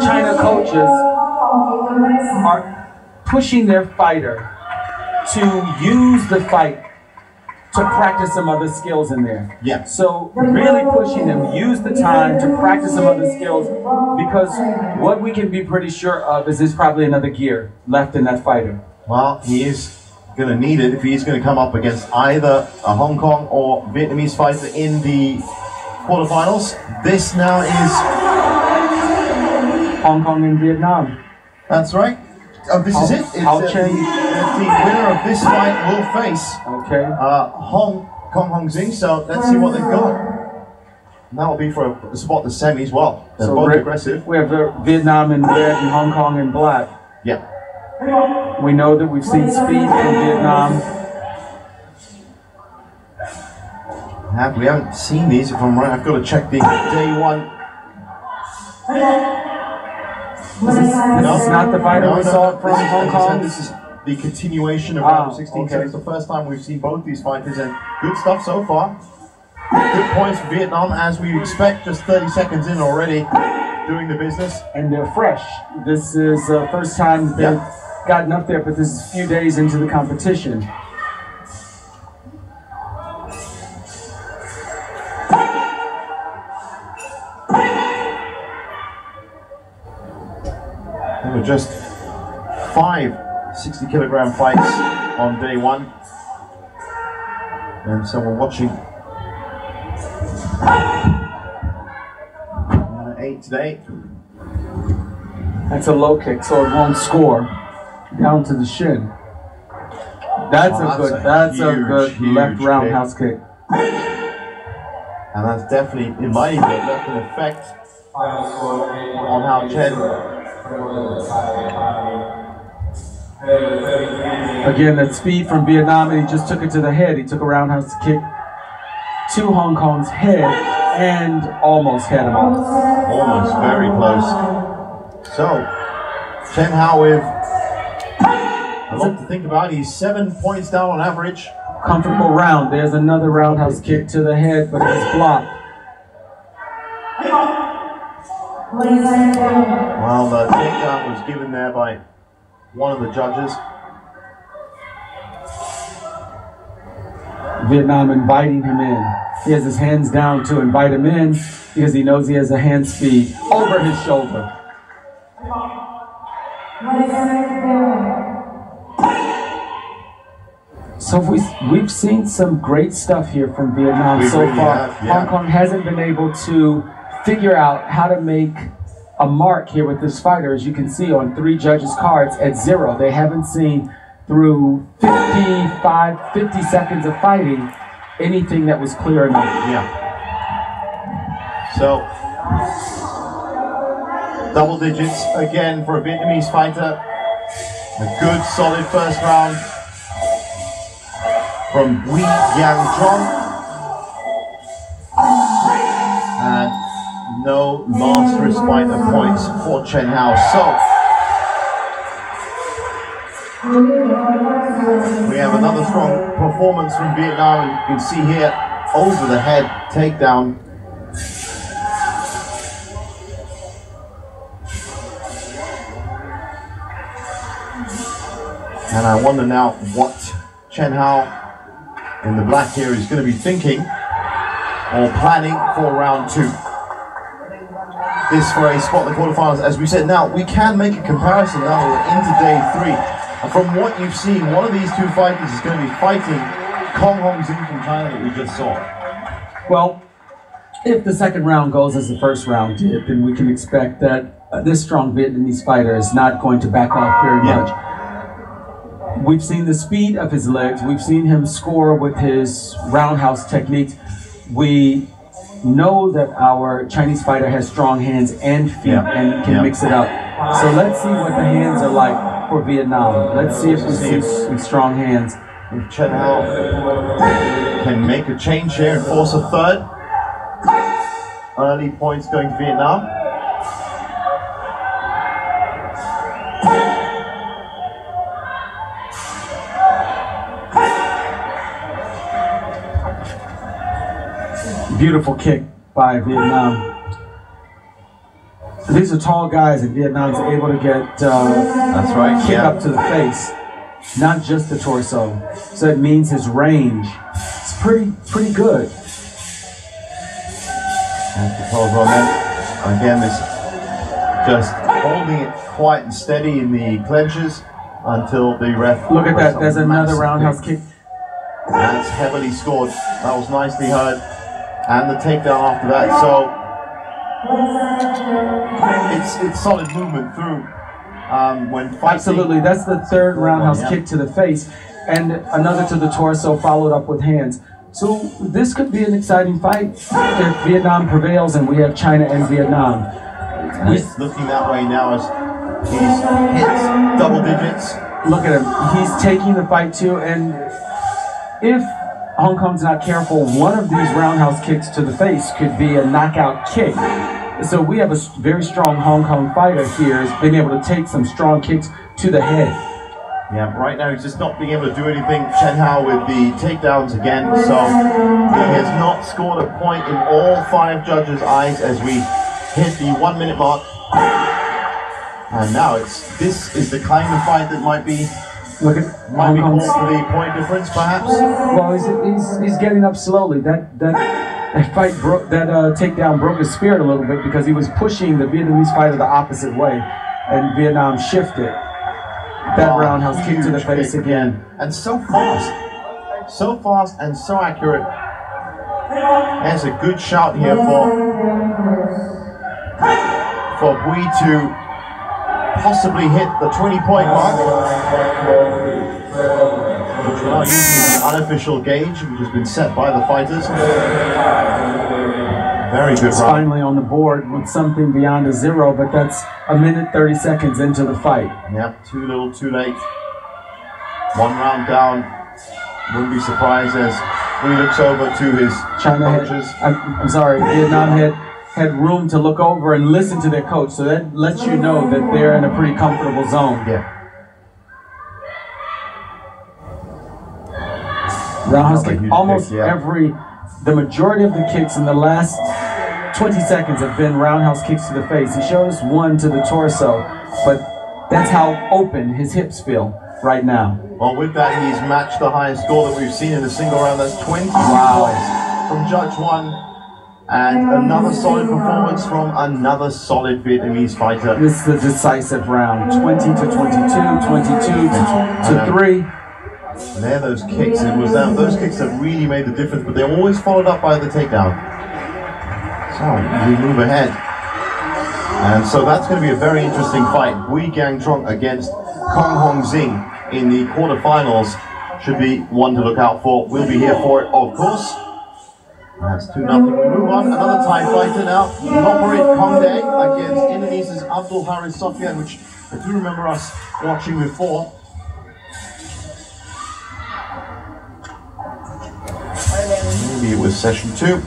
China coaches are pushing their fighter to use the fight to practice some other skills in there. Yeah. So really pushing them, use the time to practice some other skills, because what we can be pretty sure of is there's probably another gear left in that fighter. Well, he is going to need it if he's going to come up against either a Hong Kong or Vietnamese fighter in the quarterfinals. This now is Hong Kong and Vietnam. That's right. Oh, this is it. It's, Hao CHEN. the winner of this fight will face Hong Zing. So let's see what they've got. And that will be for a spot the semis. Well, they're both aggressive. We have Vietnam in red and Hong Kong in black. Yeah. We know that we've seen speed from Vietnam. We haven't seen these, if I'm right. I've got to check the day one. This is not the fighter we saw from Hong Kong? This is the continuation of round 16. So it's the first time we've seen both these fighters, and good stuff so far. Good points for Vietnam, as we expect, just 30 seconds in already, doing the business. And they're fresh. This is the first time they've gotten up there, but this is a few days into the competition. There were just 5 60-kilogram fights on day one. And so we're watching 8 today. That's a low kick, so it won't score. Down to the shin. That's a good left roundhouse kick. And that's definitely, in my view, left an effect on Hao CHEN. Again, that speed from Vietnam, and he just took it to the head. He took a roundhouse kick to Hong Kong's head and almost had him off. Almost, very close. So, CHEN Hao with a lot to think about. He's 7 points down on average. Comfortable round. There's another roundhouse kick to the head, but it's blocked. Well, the takedown was given there by one of the judges. Vietnam inviting him in. He has his hands down to invite him in because he knows he has a hand speed over his shoulder. So we've seen some great stuff here from Vietnam so far. Hong Kong hasn't been able to figure out how to make a mark here with this fighter. As you can see on 3 judges' cards at 0, they haven't seen through 50 seconds of fighting anything that was clear enough. Yeah. So, double digits again for a Vietnamese fighter. A good solid first round from Giang Truong. And no last respite of points for CHEN Hao. So we have another strong performance from Vietnam. You can see here, over the head takedown. And I wonder now what CHEN Hao in the black here is going to be thinking or planning for round 2. This for a spot in the quarterfinals. As we said, now we can make a comparison now we're into day 3. And from what you've seen, one of these 2 fighters is going to be fighting Hong Zing from China that we just saw. Well, if the second round goes as the first round did, then we can expect that this strong Vietnamese fighter is not going to back off very much. We've seen the speed of his legs. We've seen him score with his roundhouse techniques. We know that our Chinese fighter has strong hands and feet and can mix it up. So let's see what the hands are like for Vietnam. Let's see if we see some strong hands. If CHEN Hao can make a change here and force a third. Early points going to Vietnam. Beautiful kick by Vietnam. these are tall guys, and Vietnam's able to get that's right, kick up to the face, not just the torso. So it means his range is pretty good. Again, this just holding it quiet and steady in the clenches until the ref. Look at that. There's another roundhouse kick. That's heavily scored. That was nicely heard. And the takedown after that. So it's solid movement through when fighting. Absolutely. That's the third roundhouse kick to the face, and another to the torso followed up with hands. So this could be an exciting fight if Vietnam prevails and we have China and Vietnam. He's looking that way now as he's hit double digits. Look at him. He's taking the fight too, and if Hong Kong's not careful, one of these roundhouse kicks to the face could be a knockout kick. So we have a very strong Hong Kong fighter here, has been able to take some strong kicks to the head. Yeah, right now he's just not being able to do anything. CHEN Hao with the takedowns again, so he has not scored a point in all 5 judges' eyes as we hit the 1 minute mark. And now this is the kind of fight that might be called for the point difference, perhaps. Well, he's getting up slowly. That fight broke, that takedown broke his spirit a little bit because he was pushing the Vietnamese fighter the opposite way, and Vietnam shifted. That roundhouse kick to the face again. And so fast and so accurate. There's a good shout here for Bui to possibly hit the 20-point mark. Which we're now using the unofficial gauge, which has been set by the fighters. Very good round. Finally on the board with something beyond a 0, but that's 1 minute 30 seconds into the fight. Yep, too little, too late. 1 round down. Wouldn't be surprised as he looks over to his coaches. I'm sorry, Vietnam had room to look over and listen to their coach, so that lets you know that they're in a pretty comfortable zone. Yeah. Roundhouse kick, almost the majority of the kicks in the last 20 seconds have been roundhouse kicks to the face. He showed us one to the torso, but that's how open his hips feel right now. Well, with that, he's matched the highest score that we've seen in a single round. That's 20 points from Judge 1. And another solid performance from another solid Vietnamese fighter. This is a decisive round. 20 to 22, 22 to 3. And there those kicks. It was those kicks that really made the difference, but they're always followed up by the takedown. So we move ahead. And so that's going to be a very interesting fight. Giang Truong against Kong Hong Zing in the quarterfinals. Should be one to look out for. We'll be here for it, of course. That's 2-0. We move on. Another Thai fighter now. Noporit Kongdang against Indonesia's Abdul Haris Sofian, which I do remember us watching before. Maybe it was session 2.